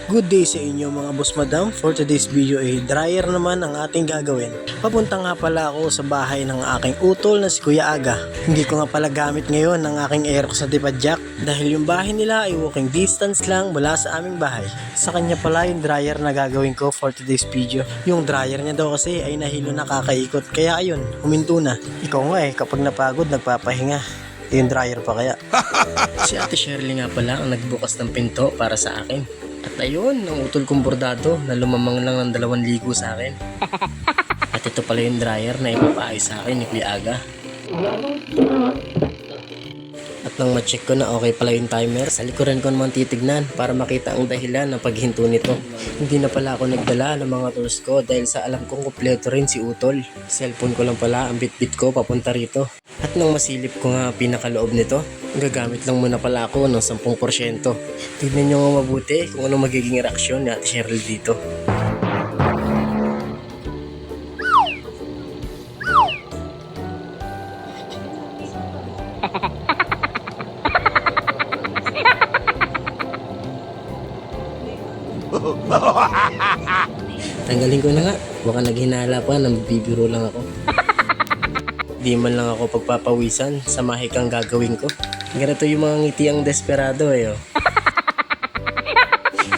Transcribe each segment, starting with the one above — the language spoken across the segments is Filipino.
Good day sa inyo mga boss madam. For today's video ay dryer naman ang ating gagawin. Papunta nga pala ako sa bahay ng aking utol na si Kuya Aga. Hindi ko nga pala gamit ngayon ang aking Aerox na Dipadjak dahil yung bahay nila ay walking distance lang mula sa aming bahay. Sa kanya pala yung dryer na gagawin ko for today's video. Yung dryer niya daw kasi ay nahilo na kakaikot kaya ayun, huminto na. Ikaw nga kapag napagod nagpapahinga. Yung dryer pa kaya. Si Ate Shirley nga pala ang nagbukas ng pinto para sa akin. At ayun, ang utol kong bordado na lumamang lang ng 2 ligo sa akin. At ito pala yung dryer na ipapaayos sa akin ni Kuya Aga. At nang ma-check ko na okay pala yung timer, sa likuran ko naman titignan para makita ang dahilan ng paghinto nito. Hindi na pala ako nagdala ng mga tools ko dahil sa alam kong kumpleto rin si utol. Cellphone ko lang pala ang bit-bit ko papunta rito. At nang masilip ko nga pinakaloob nito, gagamit lang muna pala ako ng 10%. Tignan nyo nga mabuti kung ano magiging reaksyon ni Ate Shirley dito. Tanggalin ko na nga, baka naghinala pa, nambibiro lang ako. Di man lang ako pagpapawisan sa mahikang gagawin ko. Ganito yung mga ngiti ang desperado oh.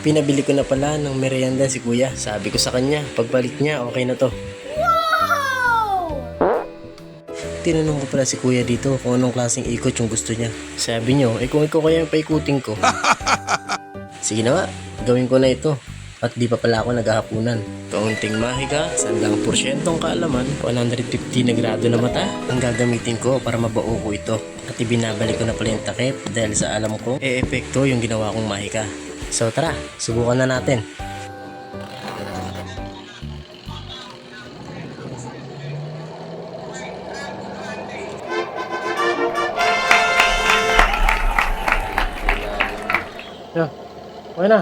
Pinabili ko na pala ng merienda si Kuya. Sabi ko sa kanya, pagbalik niya okay na to. Wow! Tinanong ko pala si Kuya dito kung anong klaseng ikot yung gusto niya. Sabi niyo, kung ikaw kaya yung paikutin ko. Sige na nga, gawin ko na ito. At di pa pala ako naghahapunan. Kaunting mahika, 100% kaalaman, 150 na grado na mata ang gagamitin ko para mabao ko ito. At ibinabalik ko na pala yung takip dahil sa alam ko, epekto yung ginawa kong mahika. So tara, subukan na natin. Yo, okay na.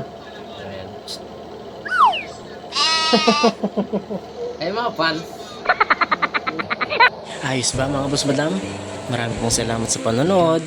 Ay mga fans. Ayos ba mga boss madam? Maraming pong salamat sa panonood.